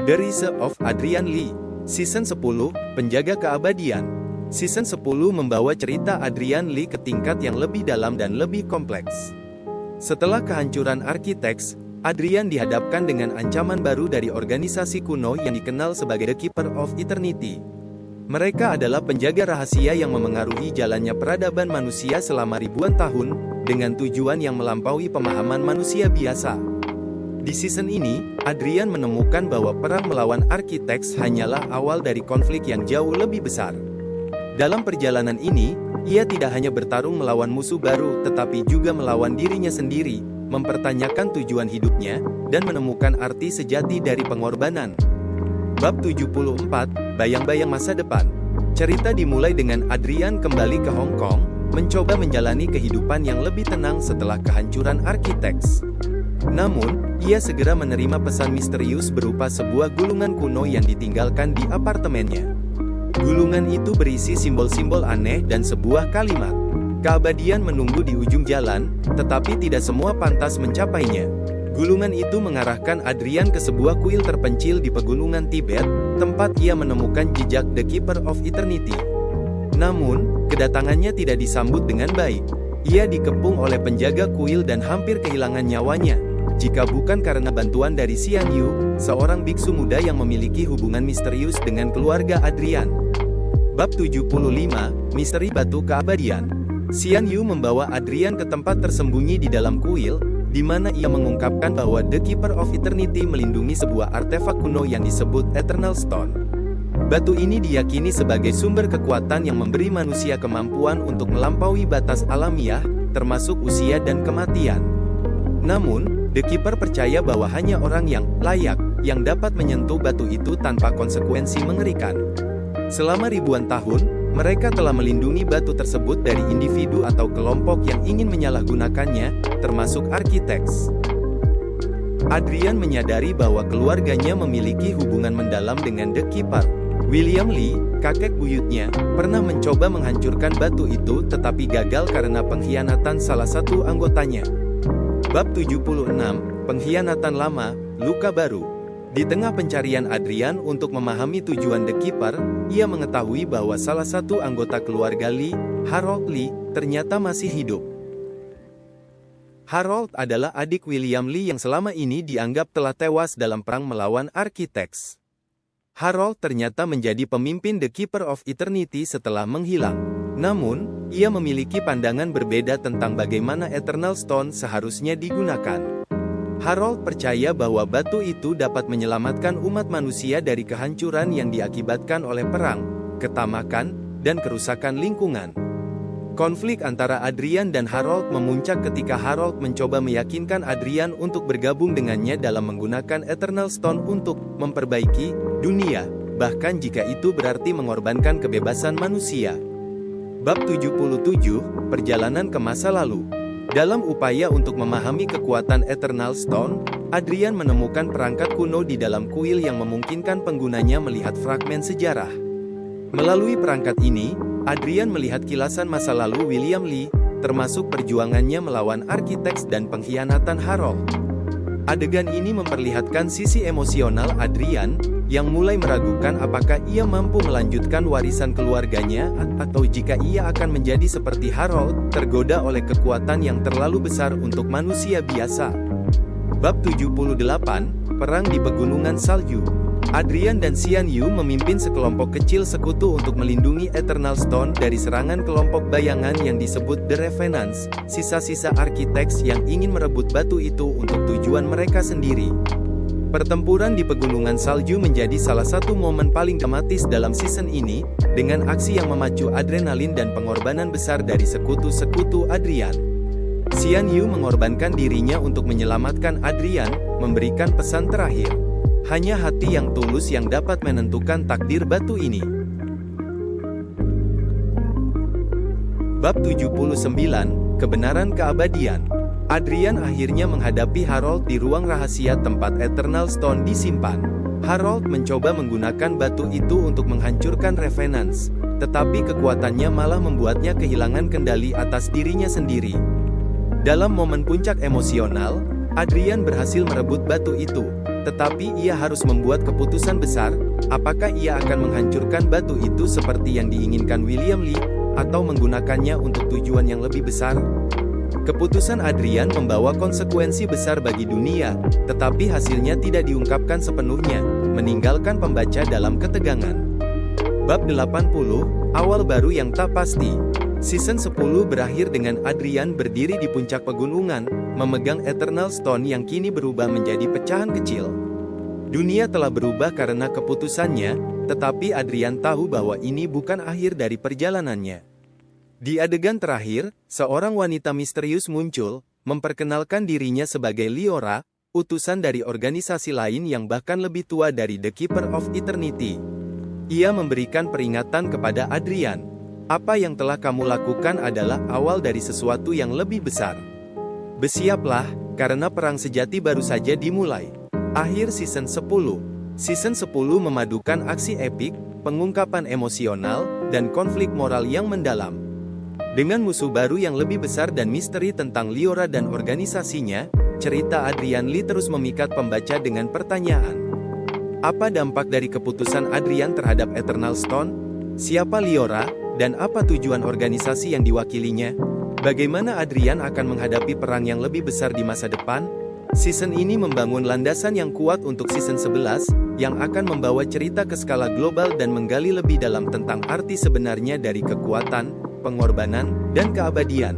The Rise of Adrian Lee. Season 10, Penjaga Keabadian. Season 10 membawa cerita Adrian Lee ke tingkat yang lebih dalam dan lebih kompleks. Setelah kehancuran Architects, Adrian dihadapkan dengan ancaman baru dari organisasi kuno yang dikenal sebagai The Keeper of Eternity. Mereka adalah penjaga rahasia yang memengaruhi jalannya peradaban manusia selama ribuan tahun, dengan tujuan yang melampaui pemahaman manusia biasa. Di season ini, Adrian menemukan bahwa perang melawan Architects hanyalah awal dari konflik yang jauh lebih besar. Dalam perjalanan ini, ia tidak hanya bertarung melawan musuh baru, tetapi juga melawan dirinya sendiri, mempertanyakan tujuan hidupnya, dan menemukan arti sejati dari pengorbanan. Bab 74, Bayang-bayang masa depan. Cerita dimulai dengan Adrian kembali ke Hong Kong, mencoba menjalani kehidupan yang lebih tenang setelah kehancuran Architects. Namun, ia segera menerima pesan misterius berupa sebuah gulungan kuno yang ditinggalkan di apartemennya. Gulungan itu berisi simbol-simbol aneh dan sebuah kalimat. Keabadian menunggu di ujung jalan, tetapi tidak semua pantas mencapainya. Gulungan itu mengarahkan Adrian ke sebuah kuil terpencil di pegunungan Tibet, tempat ia menemukan jejak The Keeper of Eternity. Namun, kedatangannya tidak disambut dengan baik. Ia dikepung oleh penjaga kuil dan hampir kehilangan nyawanya, jika bukan karena bantuan dari Xian Yu, seorang biksu muda yang memiliki hubungan misterius dengan keluarga Adrian. Bab 75, Misteri Batu Keabadian. Xian Yu membawa Adrian ke tempat tersembunyi di dalam kuil, di mana ia mengungkapkan bahwa The Keeper of Eternity melindungi sebuah artefak kuno yang disebut Eternal Stone. Batu ini diyakini sebagai sumber kekuatan yang memberi manusia kemampuan untuk melampaui batas alamiah, termasuk usia dan kematian. Namun, The Keeper percaya bahwa hanya orang yang layak, yang dapat menyentuh batu itu tanpa konsekuensi mengerikan. Selama ribuan tahun, mereka telah melindungi batu tersebut dari individu atau kelompok yang ingin menyalahgunakannya, termasuk Architects. Adrian menyadari bahwa keluarganya memiliki hubungan mendalam dengan The Keeper. William Lee, kakek buyutnya, pernah mencoba menghancurkan batu itu tetapi gagal karena pengkhianatan salah satu anggotanya. Bab 76, Pengkhianatan Lama, Luka Baru. Di tengah pencarian Adrian untuk memahami tujuan The Keeper, ia mengetahui bahwa salah satu anggota keluarga Lee, Harold Lee, ternyata masih hidup. Harold adalah adik William Lee yang selama ini dianggap telah tewas dalam perang melawan Architects. Harold ternyata menjadi pemimpin The Keeper of Eternity setelah menghilang. Namun, ia memiliki pandangan berbeda tentang bagaimana Eternal Stone seharusnya digunakan. Harold percaya bahwa batu itu dapat menyelamatkan umat manusia dari kehancuran yang diakibatkan oleh perang, ketamakan, dan kerusakan lingkungan. Konflik antara Adrian dan Harold memuncak ketika Harold mencoba meyakinkan Adrian untuk bergabung dengannya dalam menggunakan Eternal Stone untuk memperbaiki dunia, bahkan jika itu berarti mengorbankan kebebasan manusia. Bab 77, Perjalanan ke Masa Lalu. Dalam upaya untuk memahami kekuatan Eternal Stone, Adrian menemukan perangkat kuno di dalam kuil yang memungkinkan penggunanya melihat fragmen sejarah. Melalui perangkat ini, Adrian melihat kilasan masa lalu William Lee, termasuk perjuangannya melawan Architects dan pengkhianatan Harold. Adegan ini memperlihatkan sisi emosional Adrian, yang mulai meragukan apakah ia mampu melanjutkan warisan keluarganya, atau jika ia akan menjadi seperti Harold, tergoda oleh kekuatan yang terlalu besar untuk manusia biasa. Bab 78, Perang di Pegunungan Salju. Adrian dan Xian Yu memimpin sekelompok kecil sekutu untuk melindungi Eternal Stone dari serangan kelompok bayangan yang disebut The Revenants, sisa-sisa Architects yang ingin merebut batu itu untuk tujuan mereka sendiri. Pertempuran di Pegunungan Salju menjadi salah satu momen paling dramatis dalam season ini, dengan aksi yang memacu adrenalin dan pengorbanan besar dari sekutu-sekutu Adrian. Xian Yu mengorbankan dirinya untuk menyelamatkan Adrian, memberikan pesan terakhir. Hanya hati yang tulus yang dapat menentukan takdir batu ini. Bab 79, Kebenaran Keabadian. Adrian akhirnya menghadapi Harold di ruang rahasia tempat Eternal Stone disimpan. Harold mencoba menggunakan batu itu untuk menghancurkan Revenants, tetapi kekuatannya malah membuatnya kehilangan kendali atas dirinya sendiri. Dalam momen puncak emosional, Adrian berhasil merebut batu itu, tetapi ia harus membuat keputusan besar, apakah ia akan menghancurkan batu itu seperti yang diinginkan William Li, atau menggunakannya untuk tujuan yang lebih besar. Keputusan Adrian membawa konsekuensi besar bagi dunia, tetapi hasilnya tidak diungkapkan sepenuhnya, meninggalkan pembaca dalam ketegangan. Bab 80, Awal Baru yang Tak Pasti. Season 10 berakhir dengan Adrian berdiri di puncak pegunungan, memegang Eternal Stone yang kini berubah menjadi pecahan kecil. Dunia telah berubah karena keputusannya, tetapi Adrian tahu bahwa ini bukan akhir dari perjalanannya. Di adegan terakhir, seorang wanita misterius muncul, memperkenalkan dirinya sebagai Liora, utusan dari organisasi lain yang bahkan lebih tua dari The Keeper of Eternity. Ia memberikan peringatan kepada Adrian. Apa yang telah kamu lakukan adalah awal dari sesuatu yang lebih besar. Bersiaplah, karena perang sejati baru saja dimulai. Akhir Season 10. Season 10 memadukan aksi epik, pengungkapan emosional, dan konflik moral yang mendalam. Dengan musuh baru yang lebih besar dan misteri tentang Liora dan organisasinya, cerita Adrian Li terus memikat pembaca dengan pertanyaan. Apa dampak dari keputusan Adrian terhadap Eternal Stone? Siapa Liora? Dan apa tujuan organisasi yang diwakilinya? Bagaimana Adrian akan menghadapi perang yang lebih besar di masa depan? Season ini membangun landasan yang kuat untuk Season 11, yang akan membawa cerita ke skala global dan menggali lebih dalam tentang arti sebenarnya dari kekuatan, pengorbanan, dan keabadian.